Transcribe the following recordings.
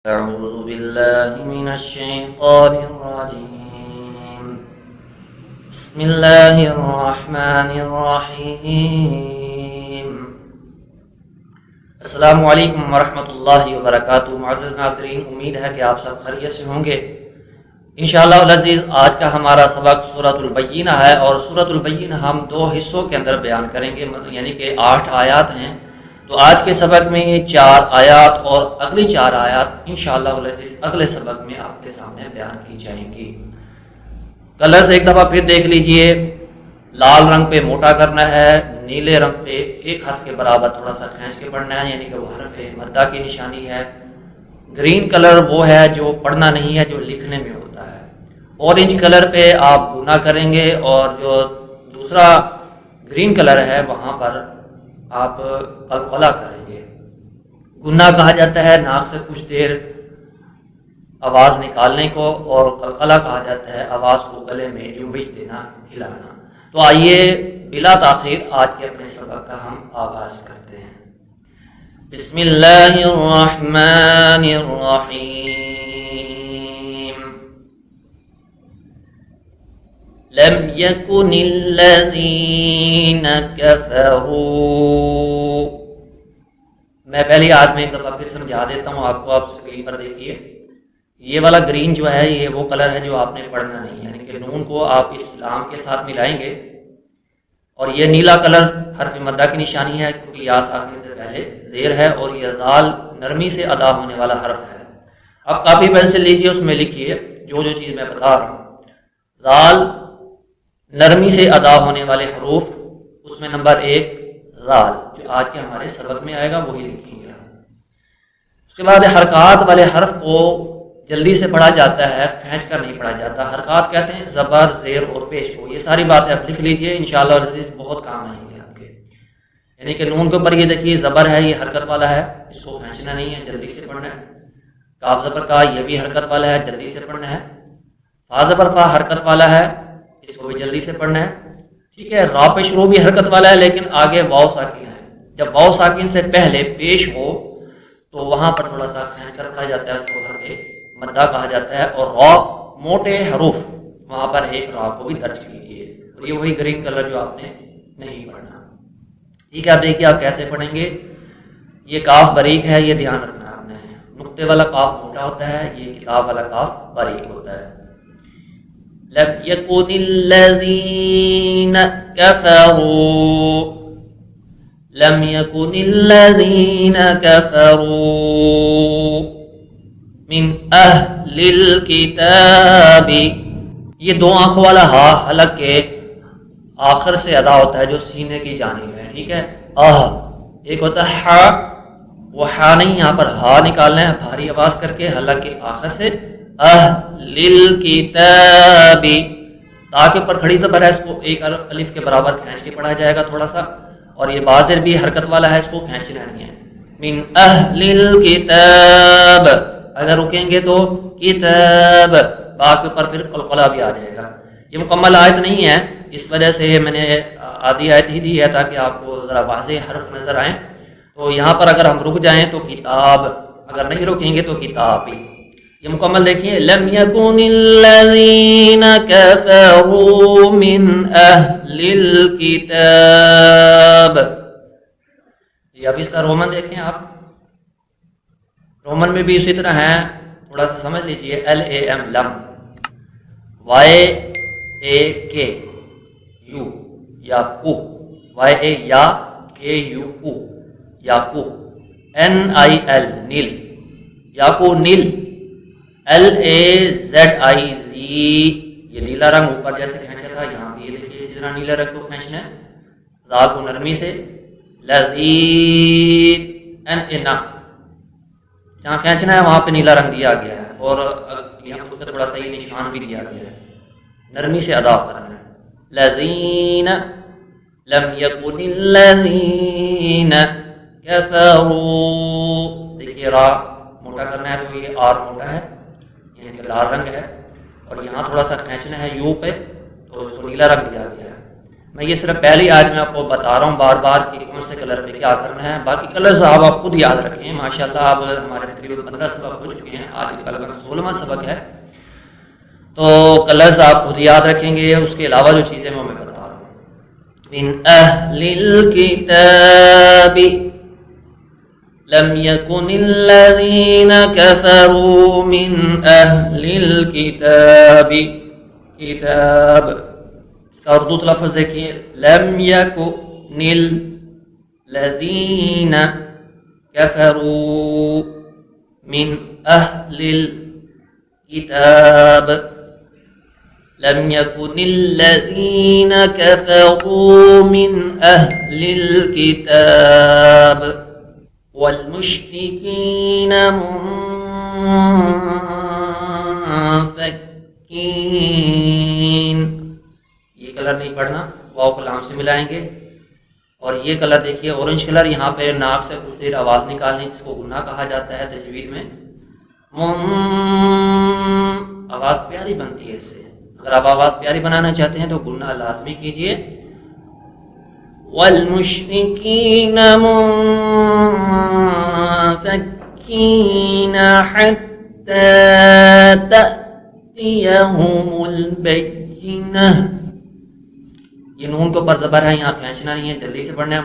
أعوذ بالله من الشيطان الرجيم بسم الله الرحمن الرحيم السلام علیکم ورحمۃ اللہ وبرکاتہ۔ معزز ناظرین، امید ہے کہ آپ سب خیریت سے ہوں گے انشاءاللہ العزیز۔ آج کا ہمارا سبق سورۃ البینہ ہے، اور سورۃ البینہ ہم دو حصوں کے اندر بیان کریں گے، یعنی کہ 8 آیات ہیں۔ تو آج کے سبق میں یہ 4 آیات اور اگلی 4 آیات انشاءاللہ العزیز اگلے سبق میں آپ کے سامنے بیان کی جائیں گی۔ کلرز ایک دفعہ پھر دیکھ لیجئے۔ لال رنگ پہ موٹا کرنا ہے، نیلے رنگ پہ ایک حرف کے برابر تھوڑا سا کھینچ کے پڑھنا ہے، یعنی کہ وہ حرف مدہ کی نشانی ہے۔ گرین کلر وہ ہے جو پڑھنا نہیں ہے، جو لکھنے میں ہوتا ہے۔ اورنج کلر پہ آپ گنا کریں گے، اور جو دوسرا گرین کلر ہے وہاں پر آپ قلقلہ کریں گے۔ گنا کہا جاتا ہے ناک سے کچھ دیر آواز نکالنے کو، اور قلقلہ کہا جاتا ہے آواز کو گلے میں جنبش دینا، ہلانا۔ تو آئیے بلا تاخیر آج کے اپنے سبق کا ہم آغاز کرتے ہیں۔ بسم اللہ الرحمن الرحیم۔ لم يكن الذين كفروا، میں پہلی آیت میں ایک دفعہ پھر سمجھا دیتا ہوں آپ کو، آپ اسکرین پر دیکھیے۔ یہ والا گرین جو ہے یہ وہ کلر ہے جو آپ نے پڑھنا نہیں، یعنی کہ نون کو آپ اسلام کے ساتھ ملائیں گے، اور یہ نیلا کلر حرف مدہ کی نشانی ہے، کیونکہ یا ساکن سے پہلے زیر ہے، اور یہ ذال نرمی سے ادا ہونے والا حرف ہے۔ اب کاپی پینسل لیجیے، اس میں لکھیے جو چیز میں بتا رہا ہوں۔ ذال نرمی سے ادا ہونے والے حروف، اس میں نمبر 1 ذال، جو آج کے ہمارے سبق میں آئے گا وہی لکھیں گے۔ اس کے بعد حرکات والے حرف کو جلدی سے پڑھا جاتا ہے، کھینچ کر نہیں پڑھا جاتا۔ حرکات کہتے ہیں زبر، زیر اور پیش کو۔ یہ ساری باتیں آپ لکھ لیجئے، انشاءاللہ العزیز بہت کام آئیں گے آپ کے۔ یعنی کہ نون کے اوپر یہ دیکھیے زبر ہے، یہ حرکت والا ہے، اس کو کھینچنا نہیں ہے، جلدی سے پڑھنا ہے۔ کاف زبر کا یہ بھی حرکت والا ہے، جلدی سے پڑھنا ہے۔ فا زبر فا حرکت والا ہے، اس کو بھی جلدی سے پڑھنا ہے، ٹھیک ہے۔ را پہ شروع بھی حرکت والا ہے، لیکن آگے واو ساکن ہے۔ جب واو ساکن سے پہلے پیش ہو تو وہاں پر تھوڑا سا کھینچ کر پڑھا جاتا ہے، اس کو حرف مدہ کہا جاتا ہے۔ اور را موٹے حروف، وہاں پر ایک را کو بھی درج کیجیے، اور یہ وہی گرین کلر جو آپ نے نہیں پڑھنا، ٹھیک ہے۔ آپ دیکھیے آپ کیسے پڑھیں گے۔ یہ کاف باریک ہے، یہ دھیان رکھنا ہے آپ نے۔ نقطے والا کاف موٹا ہوتا ہے، یہ کتاب والا کاف باریک ہوتا ہے۔ لم يكن الذين كفروا، لم يكن الذين كفروا من اہل الکتاب، یہ 2 آنکھوں والا ہا حلق کے آخر سے ادا ہوتا ہے، جو سینے کی جانب ہے، ٹھیک ہے۔ ایک ہوتا ہے ہا، وہ ہا نہیں، یہاں پر ہا نکالنا ہے بھاری آواز کر کے حلق کے آخر سے۔ اہل الکتاب، تا کے اوپر کھڑی زبر ہے، اس کو ایک الف کے برابر کھینچ کے پڑھا جائے گا تھوڑا سا، اور یہ بازر بھی حرکت والا ہے، اس کو کھینچنا نہیں ہے۔ من اہل الکتاب، اگر رکیں گے تو کتاب، با کے اوپر پھر قلقلہ بھی آ جائے گا۔ یہ مکمل آیت نہیں ہے، اس وجہ سے میں نے آدھی آیت ہی دی ہے تاکہ آپ کو ذرا واضح حرف نظر آئیں۔ تو یہاں پر اگر ہم رک جائیں تو کتاب، اگر نہیں رکیں گے تو کتاب بھی۔ یہ مکمل دیکھیے، لم یکن الذین کفروا من اہل الکتاب۔ یہ اب اس کا رومن دیکھیں آپ، رومن میں بھی اسی طرح ہیں، تھوڑا سا سمجھ لیجئے۔ LAM لم، YAK یو یا کو، YA یا KU یا کو، NIL نیل یا کو نیل، LAZIZ یہ نیلا رنگ اوپر جیسے کھینچا تھا، یہاں بھی یہ دیکھیے اسی طرح نیلا رنگ کو کھینچنا ہے، ذال کو نرمی سے۔ لذیذ NA، جہاں کھینچنا ہے وہاں پہ نیلا رنگ دیا گیا ہے، اور یہاں پہ تھوڑا سا یہ نشان بھی دیا گیا ہے، نرمی سے ادا کرنا ہے۔ لذین، لم یکن الذین کفروا، دیکھیے را موٹا کرنا ہے تو یہ آر موٹا ہے، یعنی لال رنگ ہے، اور یہاں تھوڑا سا کھینچنا ہے یو پہ، تو اس کو نیلا رنگ دیا گیا ہے۔ میں یہ صرف پہلی آیت میں آپ کو بتا رہا ہوں بار بار کہ کون سے کلر پہ کیا کرنا ہے. باقی کلرز آپ خود یاد رکھیں. ماشاءاللہ اب ہمارے تقریباً 15 سبق ہو چکے ہیں, آج کل 16واں سبق ہے, تو کلرز آپ خود یاد رکھیں گے. اس کے علاوہ جو چیزیں میں بتا رہا ہوں, من اہل الکتاب لم يكن الذين كفروا من اہل الکتاب کتاب سردوت لفظ دیکھیے, لم يكن الذين كفروا من اہل الكتاب لم يكن الذين كفروا من أهل الكتاب والمشركين منفكين. یہ کلر نہیں پڑھنا, واو کو لام سے ملائیں گے. اور یہ کلر دیکھیے اورنج کلر, یہاں پہ ناک سے کچھ دیر آواز نکالنی, جس کو گناہ کہا جاتا ہے تجوید میں. آواز پیاری بنتی ہے اس سے. اگر آپ آواز پیاری بنانا چاہتے ہیں تو گناہ لازمی کیجئے. والمشرکین منفکین حتی تأتیہم البینہ. یہ نون کے اوپر زبر ہے, یہاں کھینچنا نہیں ہے, جلدی سے پڑھنا ہے.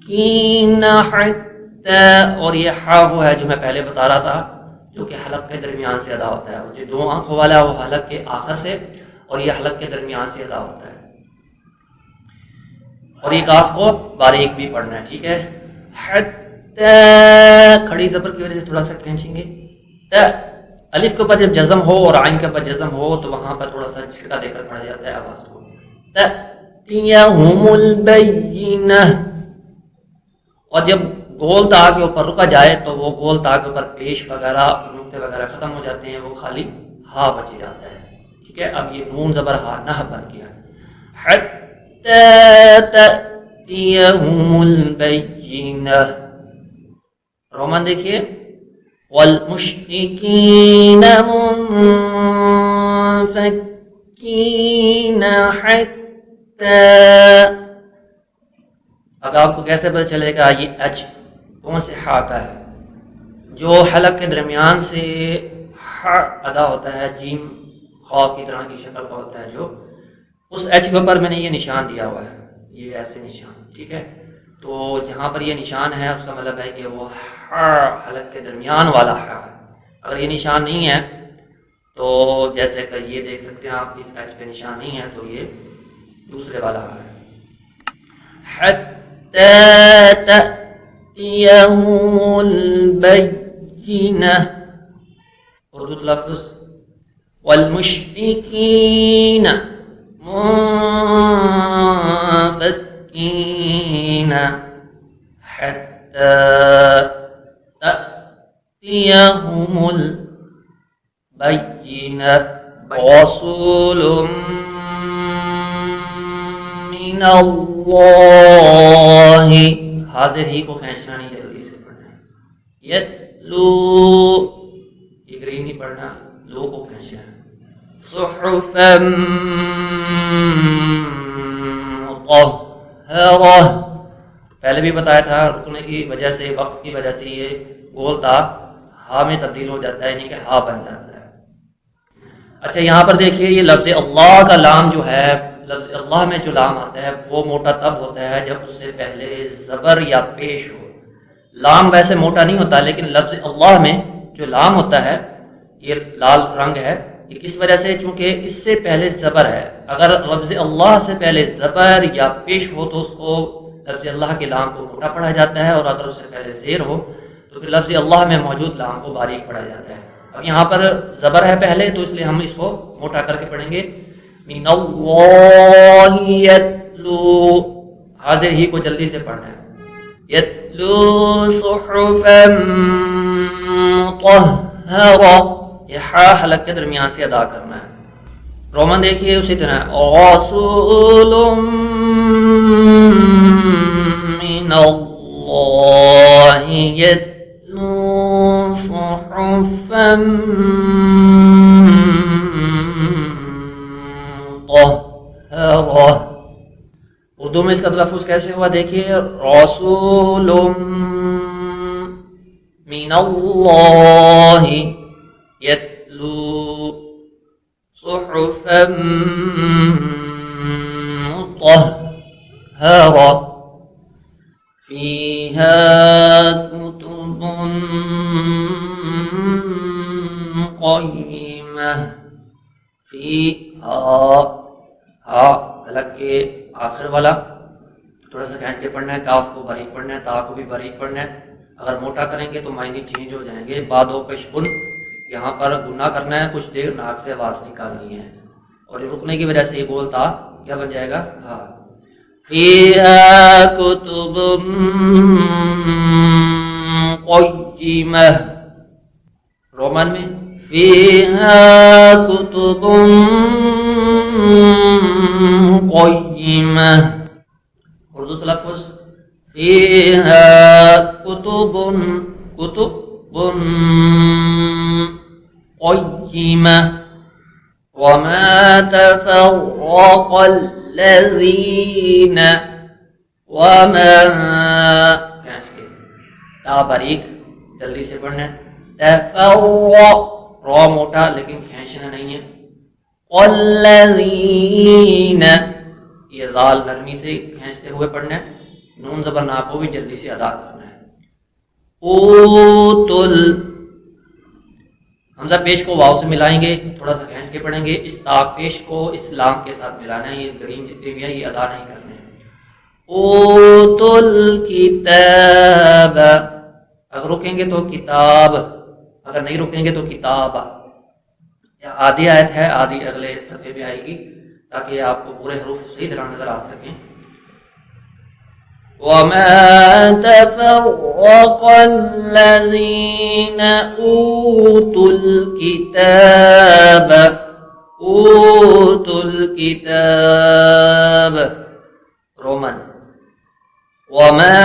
منفکین حتی, اور یہ ہا وہ ہے جو میں پہلے بتا رہا تھا, جو کہ حلق کے درمیان سے ادا ہوتا ہے. جو دو آنکھوں والا ہے وہ حلق کے آخر سے, اور یہ حلق کے درمیان سے ادا ہوتا ہے. اور یہ کاف کو باریک بھی پڑھنا ہے, ٹھیک ہے. حتی, کھڑی زبر کی وجہ سے تھوڑا سا کھینچیں گے. الف کے اوپر جب جزم ہو اور عین کے اوپر جزم ہو تو وہاں پر تھوڑا سا چھٹکا دے کر پڑھا جاتا ہے آواز کو. تأتیہم البینہ. اور جب گول تا کے اوپر رکا جائے تو وہ گول تا کے اوپر پیش وغیرہ نقطے وغیرہ ختم ہو جاتے ہیں, وہ خالی ہا بچ جاتا ہے, ٹھیک ہے. اب یہ نون زبر ہا نہ بن گیا. حتی تأتیہم البینہ. رومن دیکھیے, والمشرکین منفکین حتی. اب آپ کو کیسے پتہ چلے گا یہ ایچ کون سے ہا کا ہے؟ جو حلق کے درمیان سے ہا ادا ہوتا ہے, جیم خا کی طرح کی شکل کا ہوتا ہے, جو اس ایچ کے اوپر میں نے یہ نشان دیا ہوا ہے, یہ ایسے نشان, ٹھیک ہے. تو جہاں پر یہ نشان ہے اس کا مطلب ہے کہ وہ ہا حلق کے درمیان والا ہا ہے. اگر یہ نشان نہیں ہے تو جیسے کہ یہ دیکھ سکتے ہیں آپ, اس ایچ پہ نشان نہیں ہے تو یہ دوسرے والا ہا ہے. تأتیہم البینہ. اردو لفظ والمشرکین منفکین حتی تأتیہم البینہ. رسول من اللہ, حاضر ہی کو کھینچنا نہیں, جلدی سے پڑھنا ہے. یتلو, یہ گرین نہیں پڑھنا, لو کو کھینچنا ہے. صحفا مطہرہ, پہلے بھی بتایا تھا رکنے کی وجہ سے, وقت کی وجہ سے یہ گول تا ہا میں تبدیل ہو جاتا ہے, یعنی کہ ہا بن جاتا ہے. اچھا یہاں پر دیکھیے, یہ لفظ اللہ کا لام جو ہے, لفظ اللہ میں جو لام آتا ہے وہ موٹا تب ہوتا ہے جب اس سے پہلے زبر یا پیش ہو. لام ویسے موٹا نہیں ہوتا, لیکن لفظ اللہ میں جو لام ہوتا ہے, یہ لال رنگ ہے, یہ کس وجہ سے, چونکہ اس سے پہلے زبر ہے. اگر لفظ اللہ سے پہلے زبر یا پیش ہو تو اس کو لفظ اللہ کے لام کو موٹا پڑھا جاتا ہے, اور اگر اس سے پہلے زیر ہو تو پھر لفظ اللہ میں موجود لام کو باریک پڑھا جاتا ہے. اب یہاں پر زبر ہے پہلے تو اس لیے ہم اس کو موٹا کر کے پڑھیں گے. من اللہ یتلو, حاضر ہی کو جلدی سے پڑھنا ہے. یتلو صحفا مطہرہ, یہ ہا حلق کے درمیان سے ادا کرنا ہے. رومن دیکھیے اسی طرح, رسول من اللہ یتلو صحفا صحفا مطهرة. اردو میں اس کا تلفظ کیسے ہوا دیکھیے، رسول من اللہ یتلو صحفا مطهرة فيها كتب قيمة. فيها ہا حلق کے آخر والا تھوڑا سا کھینچ کے پڑھنا ہے، کاف کو باریک پڑھنا ہے، تا کو بھی باریک پڑھنا ہے. اگر موٹا کریں گے تو معنی چینج ہو جائیں گے. بعد و پیش بن یہاں پر گناہ کرنا ہے، کچھ دیر ناک سے آواز نکالنی ہے، اور رکنے کی وجہ سے یہ بولتا کیا بن جائے گا، ہاں. فیہا کتب قیمہ، رومن میں فیہا کتب قیمہ. اردو تلفظ فیہا کتب قیمہ. وما تفرق الذین وما کھینچ کے تا باریک جلدی سے پڑھنا ہے. تفرق را موٹا لیکن کھینچنا نہیں ہے. الذین یہ ذال نرمی سے کھینچتے ہوئے پڑھنا ہے. نون زبر نا کو بھی جلدی سے ادا کرنا ہے. اوتل حمزہ پیش کو واو سے ملائیں گے، تھوڑا سا کھینچ کے پڑھیں گے. اس تا پیش کو اسلام کے ساتھ ملانا ہے. یہ گرین جتنے بھی ہیں یہ ادا نہیں کرنے ہیں. اوتل کتاب، اگر رکیں گے تو کتاب، اگر نہیں رکیں گے تو کتاب. آدھی آیت ہے، آدھی اگلے صفحے میں آئے گی تاکہ آپ کو پورے حروف صحیح طرح نظر آ سکیں. وَمَا تَفَرَّقَ الَّذِينَ أُوتُوا الْكِتَابَ رومن. وَمَا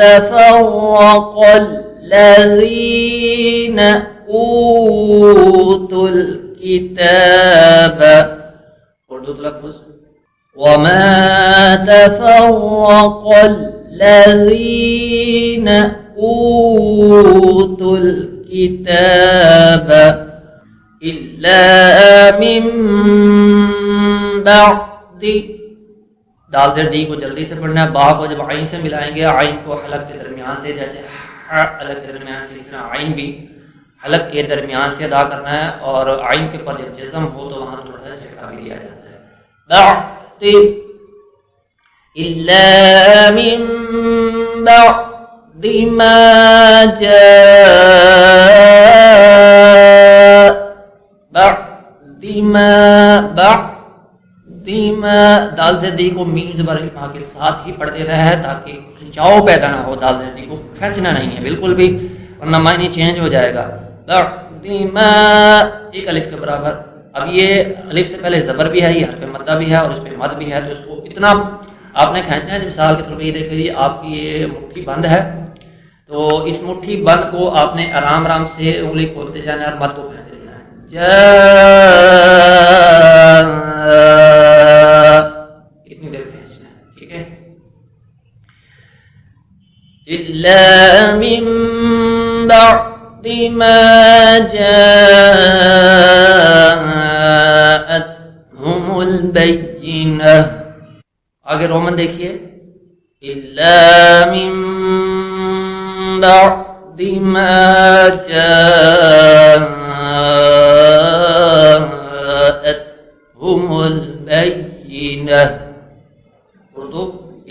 تَفَرَّقَ الَّذِينَ أُوتُوا الْكِتَابَ اردو تلفظ وَمَا تَفَرَّقَ الَّذِينَ أُوتُوا الْكِتَابَ إِلَّا مِن بَعْدِ. دال زیر دی کو جلدی سے پڑھنا ہے. با کو جب عین سے ملائیں گے، عین کو حلق کے درمیان سے، جیسے حلق کے درمیان سے، اس طرح عین بھی حلق کے درمیان سے ادا کرنا ہے. اور عین کے پر جب جزم ہو تو وہاں تھوڑا سا چکا بھی لیا جاتا ہے. إِلَّا مِن بَعْدِ مَا جَاءَ دال زدی کو مین زبر الفا کے ساتھ ہی پڑھتے رہے ہیں تاکہ کھنچاؤ پیدا نہ ہو. دال زدی کو کھینچنا نہیں ہے بالکل بھی، ورنہ معنی چینج ہو جائے گا. ایک الف کے برابر. اب یہ الف سے پہلے زبر بھی ہے، یہ حرف مدہ بھی ہے اور اس پہ مد بھی ہے، تو اس کو اتنا آپ نے کھینچنا ہے. مثال کے طور پہ یہ دیکھ لیجیے، آپ کی یہ مٹھی بند ہے تو اس مٹھی بند کو آپ نے آرام آرام سے انگلی کھولتے جانا ہے اور مد کو پھینکتے جانا ہے. اتنی دیر کھینچنا ہے، ٹھیک ہے. إِلَّا مِن بَعْدِ مَا جَاءَتْهُمُ الْبَيِّنَةُ. آگے رومن دیکھیے. إِلَّا مِن بَعْدِ مَا جَاءَتْهُمُ الْبَيِّنَةُ اردو.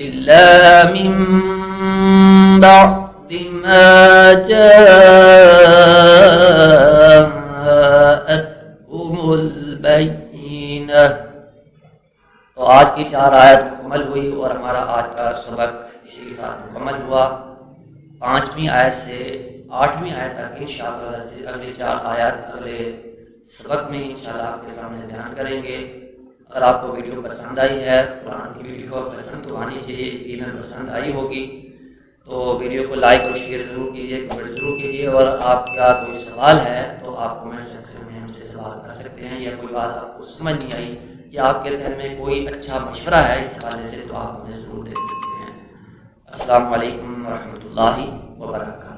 إِلَّا مِن بَعْدِ مَا جَاءَتْهُمُ الْبَيِّنَةُ. تو آج کی 4 آیت مکمل ہوئی اور ہمارا آج کا سبق اسی کے ساتھ مکمل ہوا. 5ویں آیت سے 8ویں آیت تک انشاءاللہ اگلے 4 آیات اگلے سبق میں انشاءاللہ آپ کے سامنے بیان کریں گے. اگر آپ کو ویڈیو پسند آئی ہے، قرآن کی ویڈیو پسند تو آنی چاہیے، یقیناً پسند آئی ہوگی، تو ویڈیو کو لائک اور شیئر ضرور کیجیے، کمنٹ ضرور کیجیے، اور آپ کا کوئی سوال ہے تو آپ کمنٹ سیکشن میں ہم سے سوال کر سکتے ہیں، یا کوئی بات آپ کو سمجھ نہیں آئی یا آپ کے ذہن میں کوئی اچھا مشورہ ہے اس حوالے سے تو آپ ہمیں ضرور دے سکتے ہیں۔ السلام علیکم ورحمۃ اللہ وبرکاتہ۔